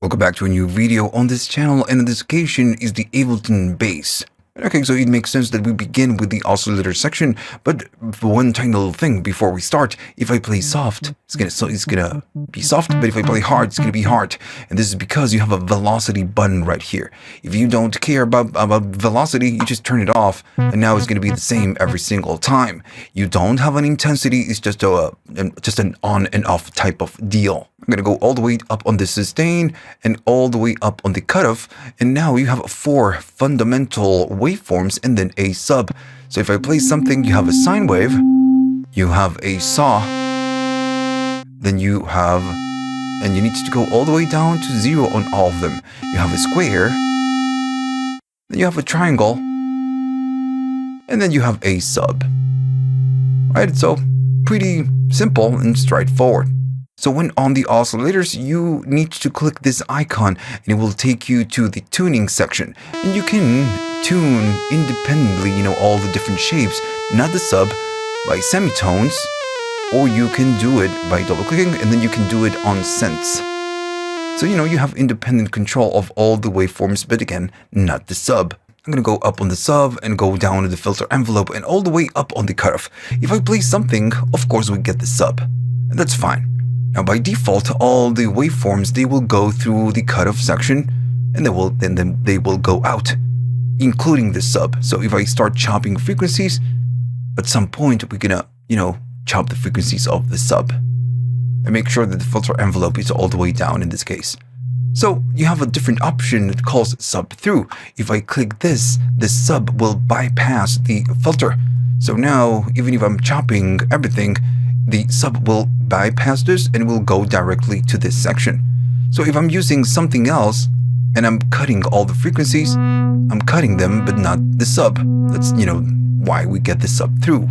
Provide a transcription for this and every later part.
Welcome back to a new video on this channel, and in this occasion is the Ableton Bass. Okay, so it makes sense that we begin with the oscillator section, but one tiny little thing before we start: if I play soft, it's gonna be soft, but if I play hard, it's gonna be hard. And this is because you have a velocity button right here. If you don't care about velocity, you just turn it off, and now it's gonna be the same every single time. You don't have an intensity; it's just an on and off type of deal. I'm going to go all the way up on the sustain and all the way up on the cutoff. And now you have 4 fundamental waveforms and then a sub. So if I play something, you have a sine wave, you have a saw, then you have, and you need to go all the way down to 0 on all of them. You have a square, then you have a triangle, and then you have a sub. Right? So pretty simple and straightforward. So when on the oscillators, you need to click this icon and it will take you to the tuning section. And you can tune independently, all the different shapes, not the sub, by semitones, or you can do it by double clicking and then you can do it on synths. So, you have independent control of all the waveforms, but again, not the sub. I'm going to go up on the sub and go down to the filter envelope and all the way up on the cutoff. If I play something, of course we get the sub, and that's fine. Now, by default, all the waveforms, they will go through the cutoff section, and then they will go out, including the sub. So if I start chopping frequencies, at some point we're gonna, chop the frequencies of the sub, and make sure that the filter envelope is all the way down in this case. So you have a different option that calls sub through. If I click this, the sub will bypass the filter. So now, even if I'm chopping everything, the sub will bypass this and will go directly to this section. So if I'm using something else and I'm cutting all the frequencies, I'm cutting them but not the sub. That's, why we get the sub through.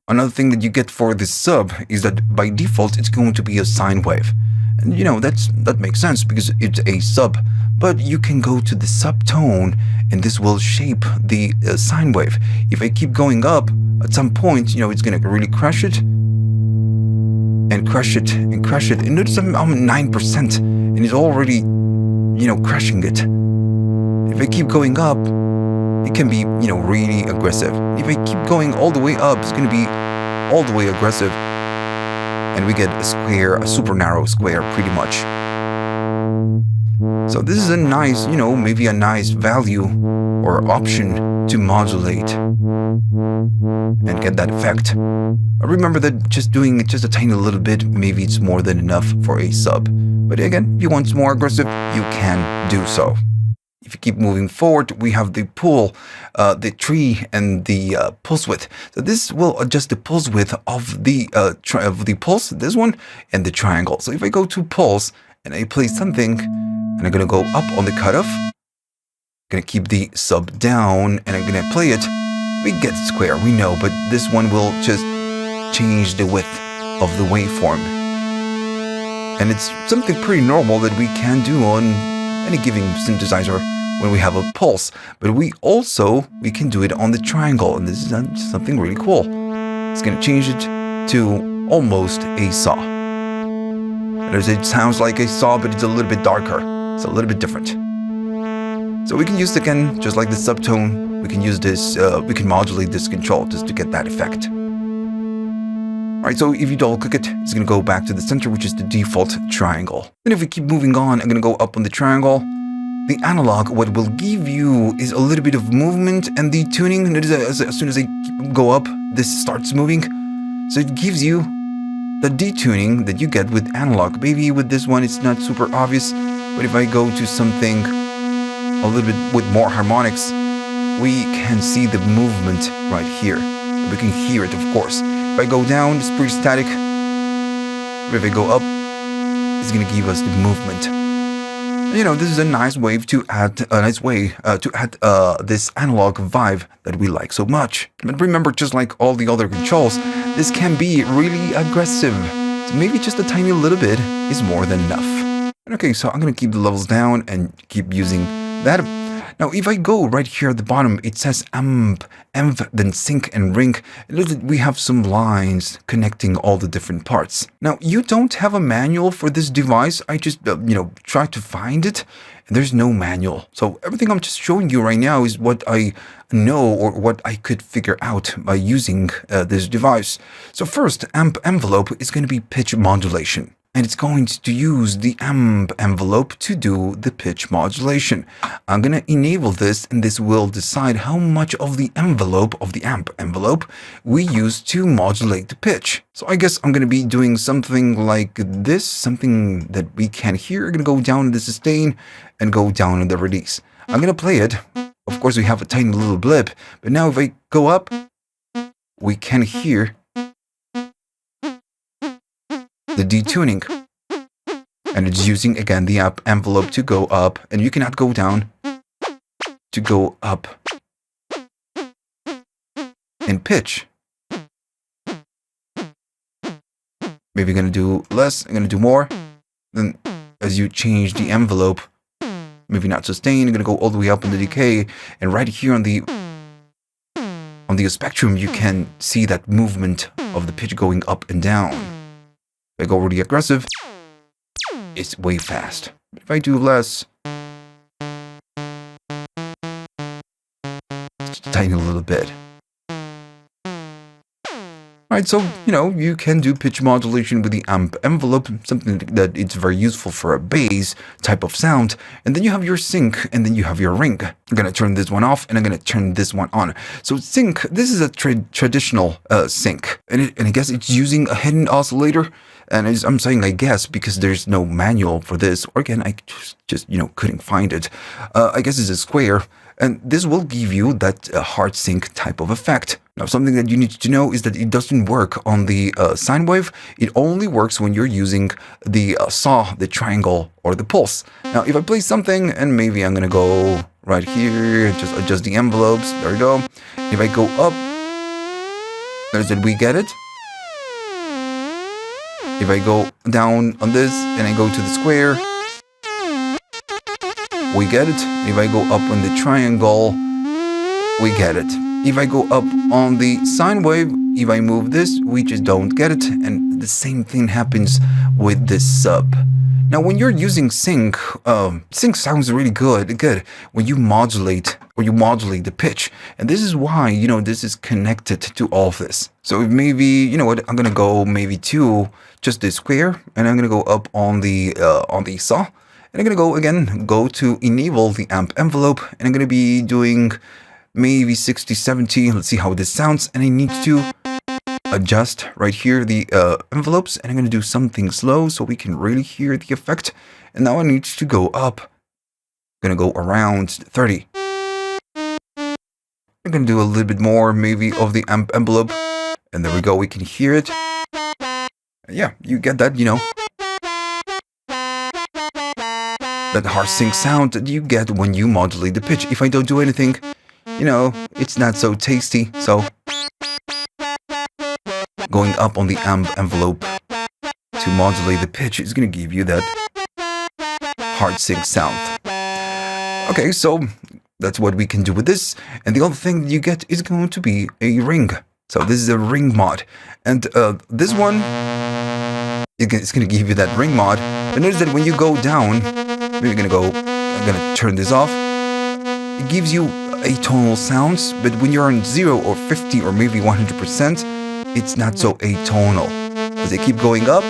Another thing that you get for this sub is that by default it's going to be a sine wave. And that makes sense because it's a sub. But you can go to the subtone and this will shape the sine wave. If I keep going up, at some point, it's going to really crush it and crush it and crush it. And notice I'm 9% and it's already, crushing it. If I keep going up, it can be, really aggressive. If I keep going all the way up, it's going to be all the way aggressive. And we get a square, a super narrow square pretty much. So this is a nice, maybe a nice value or option to modulate and get that effect. Remember that just doing it just a tiny little bit, maybe it's more than enough for a sub. But again, if you want more aggressive, you can do so. If you keep moving forward, we have the pull, the tree, and the pulse width. So this will adjust the pulse width of the pulse, this one, and the triangle. So if I go to pulse and I play something, and I'm gonna go up on the cutoff, I'm gonna keep the sub down, and I'm gonna play it. We get square, we know, but this one will just change the width of the waveform. And it's something pretty normal that we can do on any given synthesizer when we have a pulse. But we can do it on the triangle, and this is something really cool. It's gonna change it to almost a saw. It sounds like a saw, but it's a little bit darker. It's a little bit different. So we can use, again, just like the subtone, we can use this, we can modulate this control just to get that effect. Alright, so if you double click it, it's going to go back to the center, which is the default triangle. Then if we keep moving on, I'm going to go up on the triangle. The analog, what will give you is a little bit of movement and the tuning. Notice as soon as I go up, this starts moving. So it gives you the detuning that you get with analog. Maybe with this one, it's not super obvious. But if I go to something a little bit with more harmonics, we can see the movement right here. We can hear it, of course. If I go down, it's pretty static. But if I go up, it's going to give us the movement. This is a nice way to add this analog vibe that we like so much. But remember, just like all the other controls, this can be really aggressive. So maybe just a tiny little bit is more than enough. Okay, so I'm going to keep the levels down and keep using that. Now, if I go right here at the bottom, it says amp, then sync and ring. We have some lines connecting all the different parts. Now, you don't have a manual for this device. I just, tried to find it. And there's no manual. So everything I'm just showing you right now is what I know or what I could figure out by using this device. So first, amp envelope is going to be pitch modulation. And it's going to use the amp envelope to do the pitch modulation. I'm going to enable this, and this will decide how much of the envelope, of the amp envelope, we use to modulate the pitch. So I guess I'm going to be doing something like this, something that we can hear. I'm going to go down in the sustain and go down in the release. I'm going to play it. Of course, we have a tiny little blip, but now if I go up, we can hear the detuning, and it's using again the amp envelope to go up, and you cannot go down to go up in pitch. Maybe I'm gonna do less, I'm gonna do more. Then as you change the envelope, maybe not sustain, I'm gonna go all the way up in the decay, and right here on the spectrum you can see that movement of the pitch going up and down. If I go really aggressive, it's way fast. If I do less, just a tiny little bit. Alright, so, you can do pitch modulation with the amp envelope, something that it's very useful for a bass type of sound. And then you have your sync, and then you have your ring. I'm going to turn this one off, and I'm going to turn this one on. So sync, this is a traditional sync. And I guess it's using a hidden oscillator. And I'm saying I guess because there's no manual for this. Or again, I just couldn't find it. I guess it's a square. And this will give you that hard sync type of effect. Now, something that you need to know is that it doesn't work on the sine wave. It only works when you're using the saw, the triangle, or the pulse. Now, if I play something, and maybe I'm going to go right here, just adjust the envelopes. There we go. If I go up, notice that we get it. If I go down on this, and I go to the square, we get it. If I go up on the triangle, we get it. If I go up on the sine wave, if I move this, we just don't get it. And the same thing happens with this sub. Now, when you're using sync, sync sounds really good when you modulate the pitch. And this is why, this is connected to all of this. So if maybe, I'm going to go maybe to just this square, and I'm going to go up on the saw. And I'm going to go to enable the amp envelope, and I'm going to be doing maybe 60, 70. Let's see how this sounds. And I need to adjust right here the envelopes, and I'm going to do something slow so we can really hear the effect. And now I need to go up. I'm going to go around 30. I'm going to do a little bit more maybe of the amp envelope. And there we go. We can hear it. Yeah, you get that, that hard sync sound that you get when you modulate the pitch. If I don't do anything, it's not so tasty. So going up on the amp envelope to modulate the pitch is going to give you that hard sync sound. Okay, so that's what we can do with this. And the other thing you get is going to be a ring. So this is a ring mod. And this one, it's going to give you that ring mod. But notice that when you go down, I'm going to turn this off. It gives you atonal sounds, but when you're on 0 or 50 or maybe 100%, it's not so atonal. As they keep going up,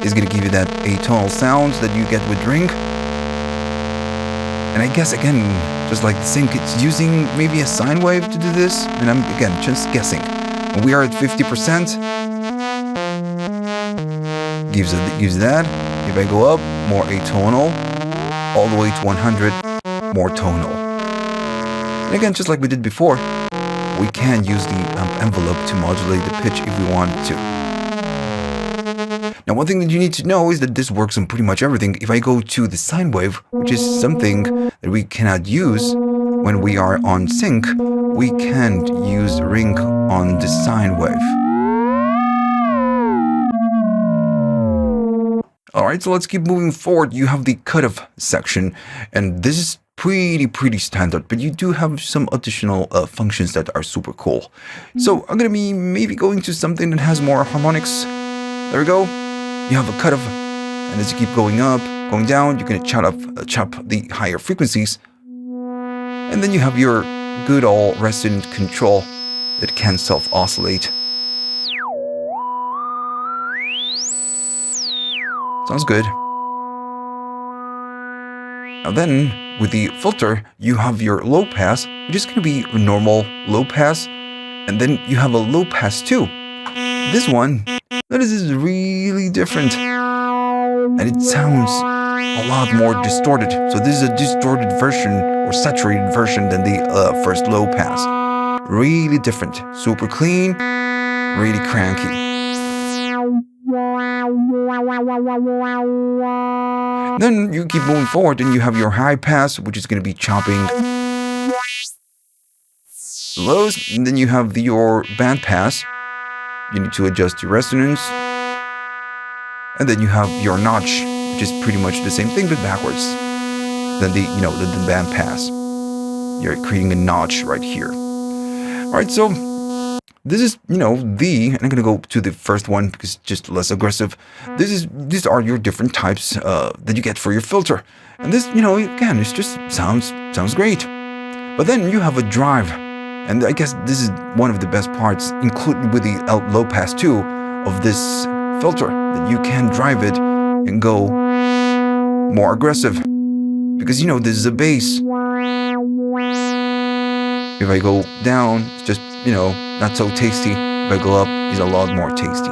it's going to give you that atonal sounds that you get with ring. And I guess, again, just like the sync, it's using maybe a sine wave to do this. And I'm, again, just guessing. When we are at 50%, gives that. If I go up, more atonal. All the way to 100, more tonal. And again, just like we did before, we can use the envelope to modulate the pitch if we want to. Now, one thing that you need to know is that this works on pretty much everything. If I go to the sine wave, which is something that we cannot use when we are on sync, we can't use ring on the sine wave. Alright, so let's keep moving forward. You have the cutoff section, and this is pretty standard, but you do have some additional functions that are super cool. So I'm gonna be maybe going to something that has more harmonics. There we go. You have a cutoff, and as you keep going up, going down, you're gonna chop the higher frequencies, and then you have your good old resonant control that can self-oscillate. Sounds good. Now then, with the filter, you have your low pass, which is going to be a normal low pass, and then you have a low pass too. This one, notice is really different, and it sounds a lot more distorted. So this is a distorted version or saturated version than the first low pass. Really different, super clean, really cranky. Then you keep moving forward and you have your high pass, which is going to be chopping lows, and then you have your band pass. You need to adjust your resonance, and then you have your notch, which is pretty much the same thing but backwards than the band pass. You're creating a notch right here. All right, so this is, and I'm going to go to the first one because it's just less aggressive. These are your different types that you get for your filter. And this, again, it just sounds great. But then you have a drive. And I guess this is one of the best parts, included with the low pass too, of this filter, that you can drive it and go more aggressive. Because, this is a bass. If I go down, it's just, not so tasty. If I go up, it's a lot more tasty.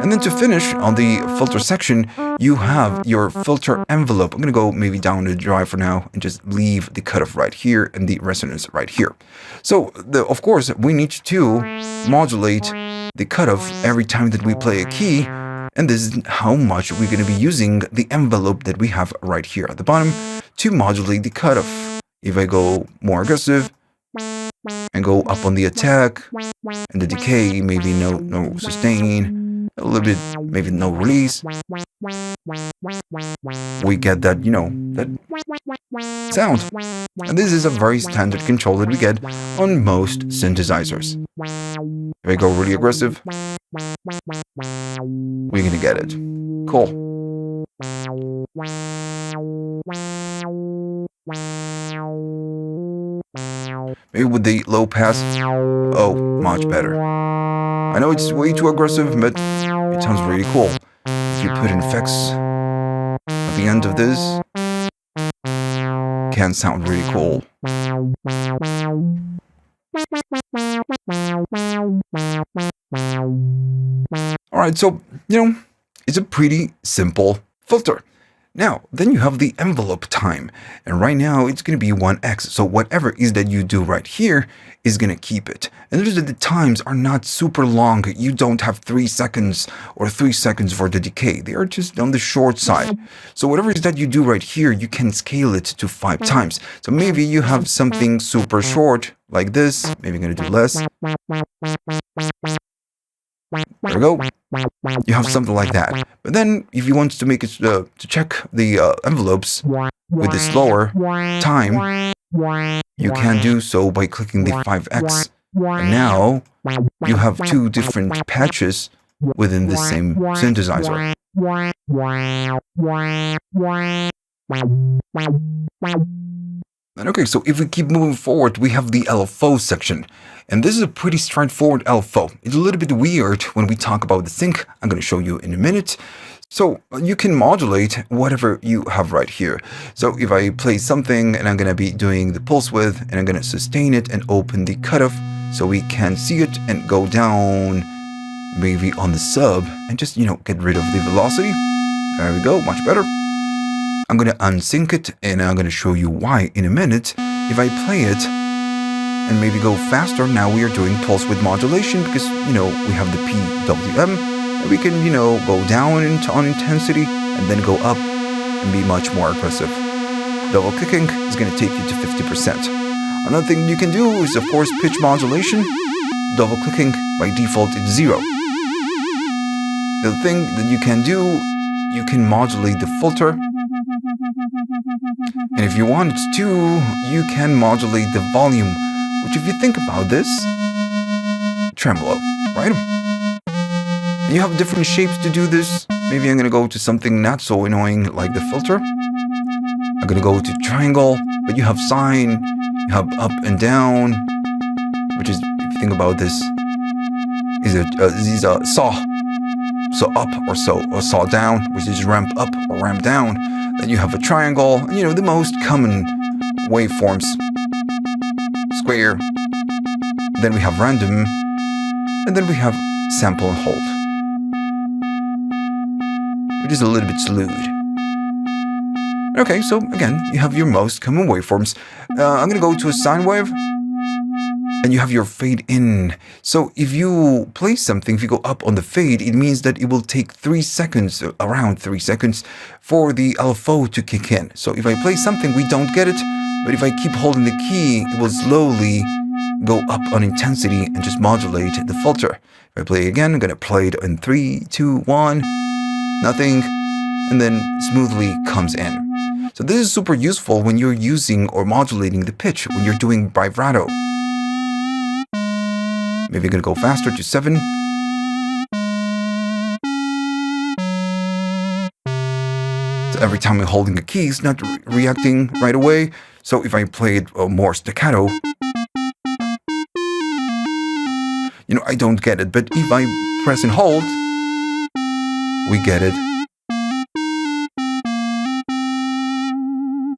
And then to finish on the filter section, you have your filter envelope. I'm going to go maybe down the drive for now and just leave the cutoff right here and the resonance right here. So, of course, we need to modulate the cutoff every time that we play a key. And this is how much we're going to be using the envelope that we have right here at the bottom to modulate the cutoff. If I go more aggressive and go up on the attack and the decay, maybe no sustain, a little bit, maybe no release, we get that, that sound. And this is a very standard control that we get on most synthesizers. If I go really aggressive, we're gonna get it. Cool. Maybe with the low pass, oh, much better. I know it's way too aggressive, but it sounds really cool. If you put in effects at the end of this, it can sound really cool. Alright, so, it's a pretty simple filter. Now, then you have the envelope time, and right now it's going to be 1x, so whatever is that you do right here is going to keep it. And notice that the times are not super long. You don't have 3 seconds or 3 seconds for the decay. They are just on the short side. So whatever is that you do right here, you can scale it to 5 times. So maybe you have something super short like this. Maybe I'm going to do less. There we go. You have something like that. But then, if you want to make it to check the envelopes with the slower time, you can do so by clicking the 5x. And now you have 2 different patches within the same synthesizer. And okay, so if we keep moving forward, we have the LFO section. And this is a pretty straightforward LFO. It's a little bit weird when we talk about the sync. I'm going to show you in a minute. So you can modulate whatever you have right here. So if I play something and I'm going to be doing the pulse width and I'm going to sustain it and open the cutoff so we can see it and go down maybe on the sub and just, get rid of the velocity. There we go, much better. I'm going to unsync it and I'm going to show you why in a minute. If I play it and maybe go faster, now we are doing pulse width modulation because, we have the PWM and we can, go down on intensity and then go up and be much more aggressive. Double clicking is going to take you to 50%. Another thing you can do is, of course, pitch modulation. Double clicking by default is 0. the thing that you can do, you can modulate the filter. And if you want to, you can modulate the volume, which if you think about this, tremolo, right? And you have different shapes to do this. Maybe I'm going to go to something not so annoying like the filter. I'm going to go to triangle, but you have sine, you have up and down, which is, if you think about this, is a saw. So up or saw down, which is ramp up or ramp down. Then you have a triangle, and the most common waveforms. Square. Then we have random, and then we have sample and hold, which is a little bit slewed. Okay, so again, you have your most common waveforms. I'm gonna go to a sine wave, and you have your fade in. So if you play something, if you go up on the fade, it means that it will take 3 seconds, around 3 seconds, for the LFO to kick in. So if I play something, we don't get it, but if I keep holding the key, it will slowly go up on intensity and just modulate the filter. If I play again, I'm gonna play it in 3, 2, 1, nothing, and then smoothly comes in. So this is super useful when you're using or modulating the pitch, when you're doing vibrato. Maybe you're going to go faster to 7. So every time I'm holding the key, it's not reacting right away. So if I play it more staccato, I don't get it. But if I press and hold, we get it.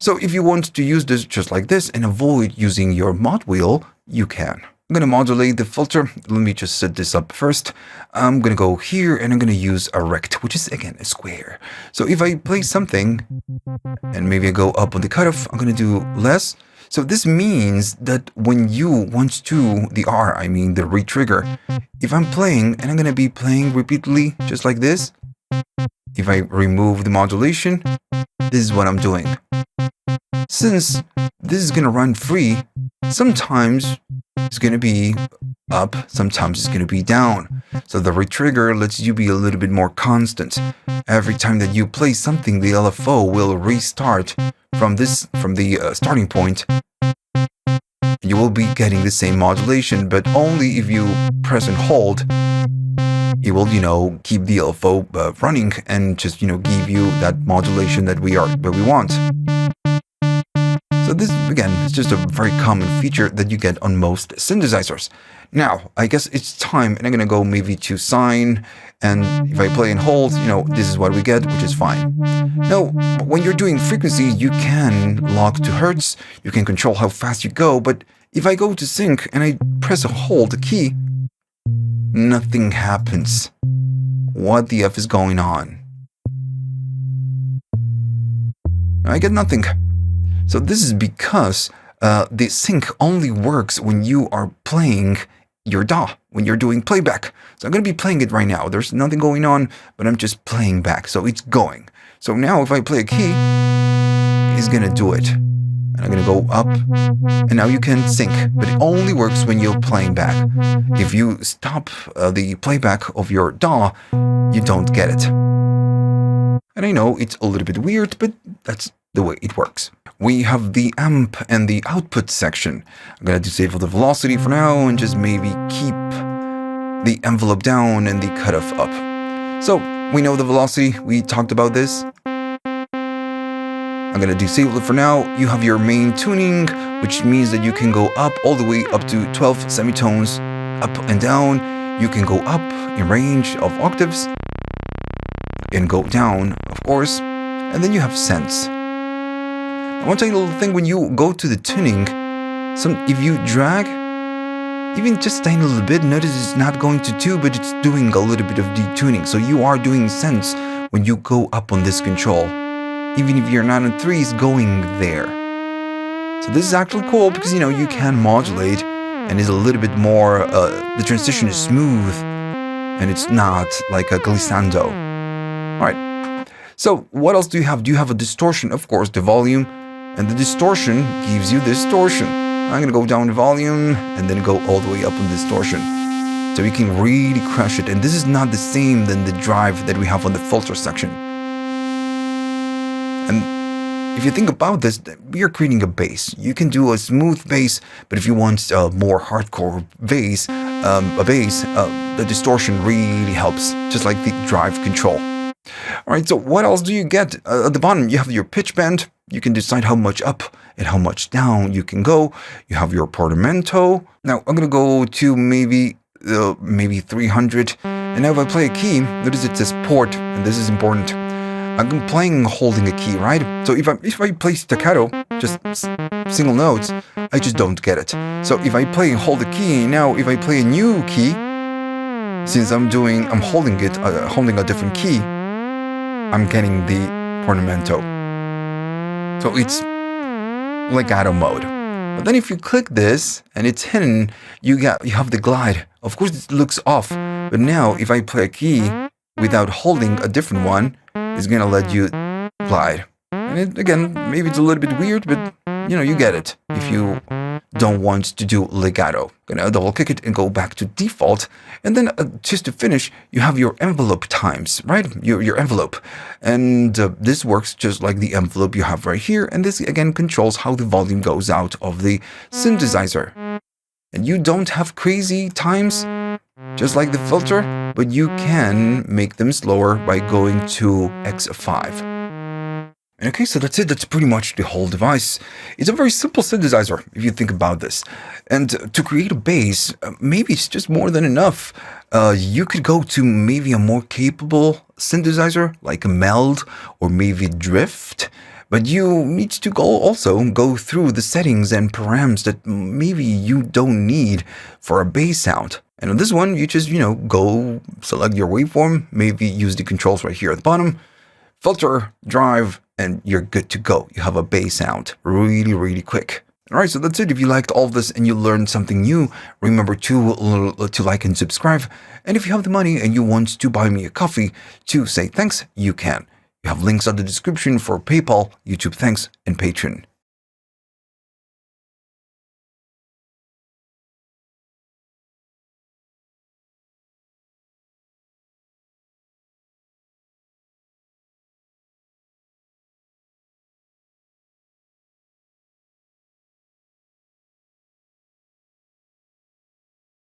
So if you want to use this just like this and avoid using your mod wheel, you can. I'm going to modulate the filter. Let me just set this up first. I'm going to go here and I'm going to use a rect, which is again a square. So if I play something and maybe I go up on the cutoff, I'm going to do less. So this means that when you want to, the retrigger, if I'm playing and I'm going to be playing repeatedly just like this, if I remove the modulation, this is what I'm doing. Since this is going to run free, sometimes it's going to be up, sometimes it's going to be down. So the retrigger lets you be a little bit more constant. Every time that you play something, the LFO will restart from the starting point. You will be getting the same modulation, but only if you press and hold. It will, keep the LFO running and just, give you that modulation that we want. So this, again, is just a very common feature that you get on most synthesizers. Now, I guess it's time, and I'm going to go maybe to sine, and if I play and hold, this is what we get, which is fine. Now, when you're doing frequency, you can lock to hertz, you can control how fast you go, but if I go to sync and I press and hold the key, nothing happens. What the F is going on? I get nothing. So this is because the sync only works when you are playing your DAW, when you're doing playback. So I'm going to be playing it right now. There's nothing going on, but I'm just playing back. So it's going. So now if I play a key, it's going to do it. And I'm going to go up, and now you can sync, but it only works when you're playing back. If you stop the playback of your DAW, you don't get it. And I know it's a little bit weird, but that's the way it works. We have the amp and the output section. I'm going to disable the velocity for now and just maybe keep the envelope down and the cutoff up. So we know the velocity. We talked about this. I'm going to disable it for now. You have your main tuning, which means that you can go up all the way up to 12 semitones, up and down. You can go up in range of octaves and go down, of course. And then you have sense. I want to tell you a little thing. When you go to the tuning, if you drag, even just tiny little bit, notice it's not going to 2, but it's doing a little bit of detuning. So you are doing sense when you go up on this control. Even if you're not on 3, it's going there. So this is actually cool because, you can modulate and it's a little bit more, the transition is smooth and it's not like a glissando. All right. So what else do you have? Do you have a distortion? Of course, the volume. And the distortion gives you distortion. I'm going to go down the volume and then go all the way up on distortion. So you can really crush it. And this is not the same than the drive that we have on the filter section. And if you think about this, we are creating a bass. You can do a smooth bass, but if you want a more hardcore bass, the distortion really helps, just like the drive control. All right, so what else do you get? At the bottom, you have your pitch bend. You can decide how much up and how much down you can go. You have your portamento. Now, I'm going to go to maybe 300. And now if I play a key, notice it says port, and this is important. I'm playing holding a key, right? So if I play staccato, just single notes, I just don't get it. So if I play and hold a key, now if I play a new key, since I'm holding a different key, I'm getting the portamento. So it's legato mode. But then if you click this and it's hidden, you have the glide. Of course, it looks off. But now if I play a key without holding a different one, it's going to let you glide. And again, maybe it's a little bit weird, but you get it. If you don't want to do legato, gonna double click it and go back to default. And then just to finish, you have your envelope times, right? Your envelope. And this works just like the envelope you have right here. And this again controls how the volume goes out of the synthesizer. And you don't have crazy times, just like the filter, but you can make them slower by going to X5. Okay, so that's it. That's pretty much the whole device. It's a very simple synthesizer, if you think about this. And to create a bass, maybe it's just more than enough. You could go to maybe a more capable synthesizer, like a Meld or maybe Drift. But you need to also go through the settings and params that maybe you don't need for a bass sound. And on this one, you just, go select your waveform, maybe use the controls right here at the bottom, filter, drive, and you're good to go. You have a bass sound really, really quick. All right, so that's it. If you liked all of this and you learned something new, remember to like and subscribe. And if you have the money and you want to buy me a coffee to say thanks, you can. You have links on the description for PayPal, YouTube Thanks, and Patreon.